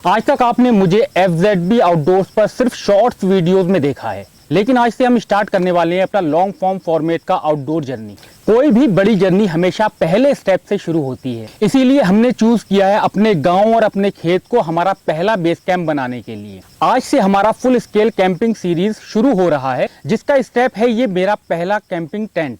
आज तक आपने मुझे FZB आउटडोर्स पर सिर्फ शॉर्ट्स वीडियोस में देखा है, लेकिन आज से हम स्टार्ट करने वाले हैं अपना लॉन्ग फॉर्म फॉर्मेट का आउटडोर जर्नी। कोई भी बड़ी जर्नी हमेशा पहले स्टेप से शुरू होती है, इसीलिए हमने चूज किया है अपने गांव और अपने खेत को हमारा पहला बेस कैंप बनाने के लिए। आज से हमारा फुल स्केल कैंपिंग सीरीज शुरू हो रहा है, जिसका स्टेप है ये मेरा पहला कैंपिंग टेंट।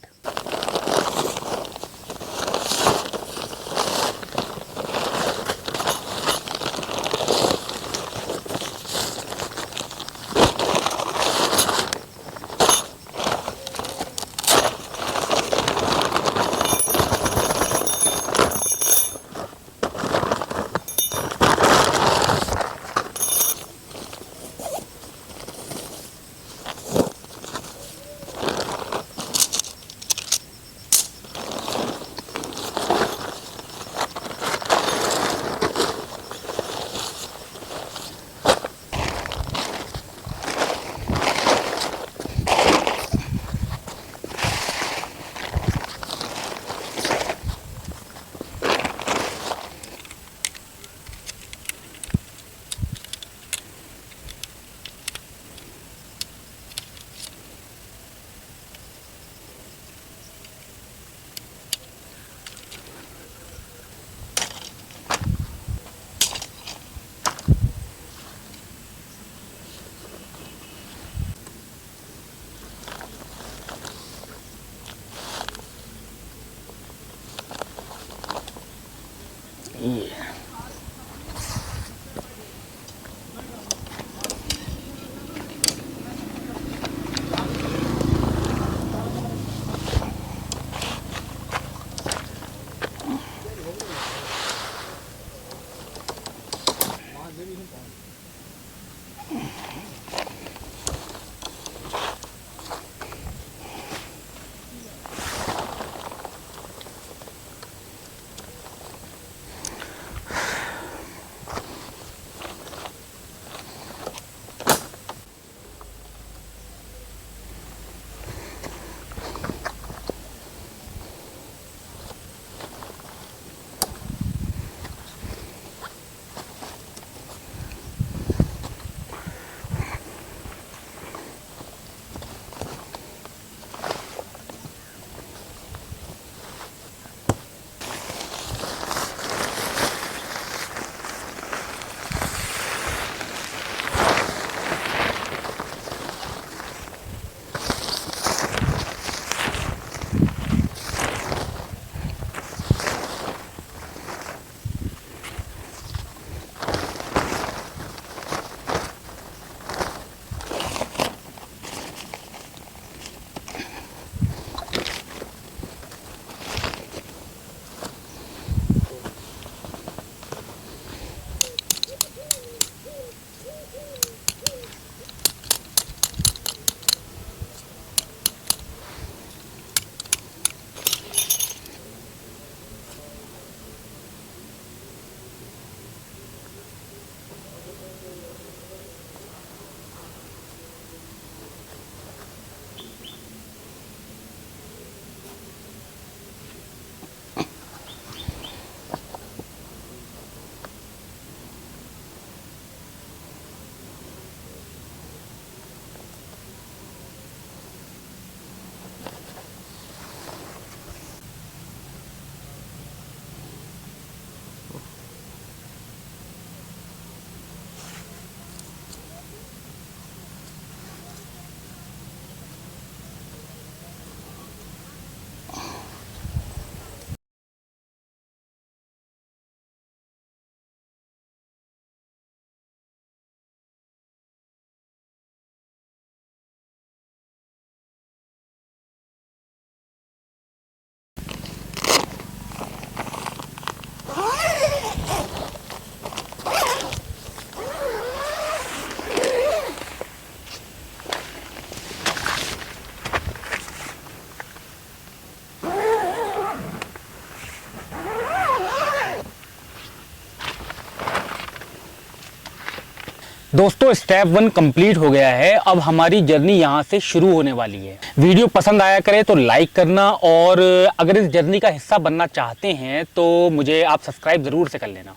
दोस्तों, स्टेप 1 कंप्लीट हो गया है। अब हमारी जर्नी यहाँ से शुरू होने वाली है। वीडियो पसंद आया करे तो लाइक करना, और अगर इस जर्नी का हिस्सा बनना चाहते हैं तो मुझे आप सब्सक्राइब ज़रूर से कर लेना।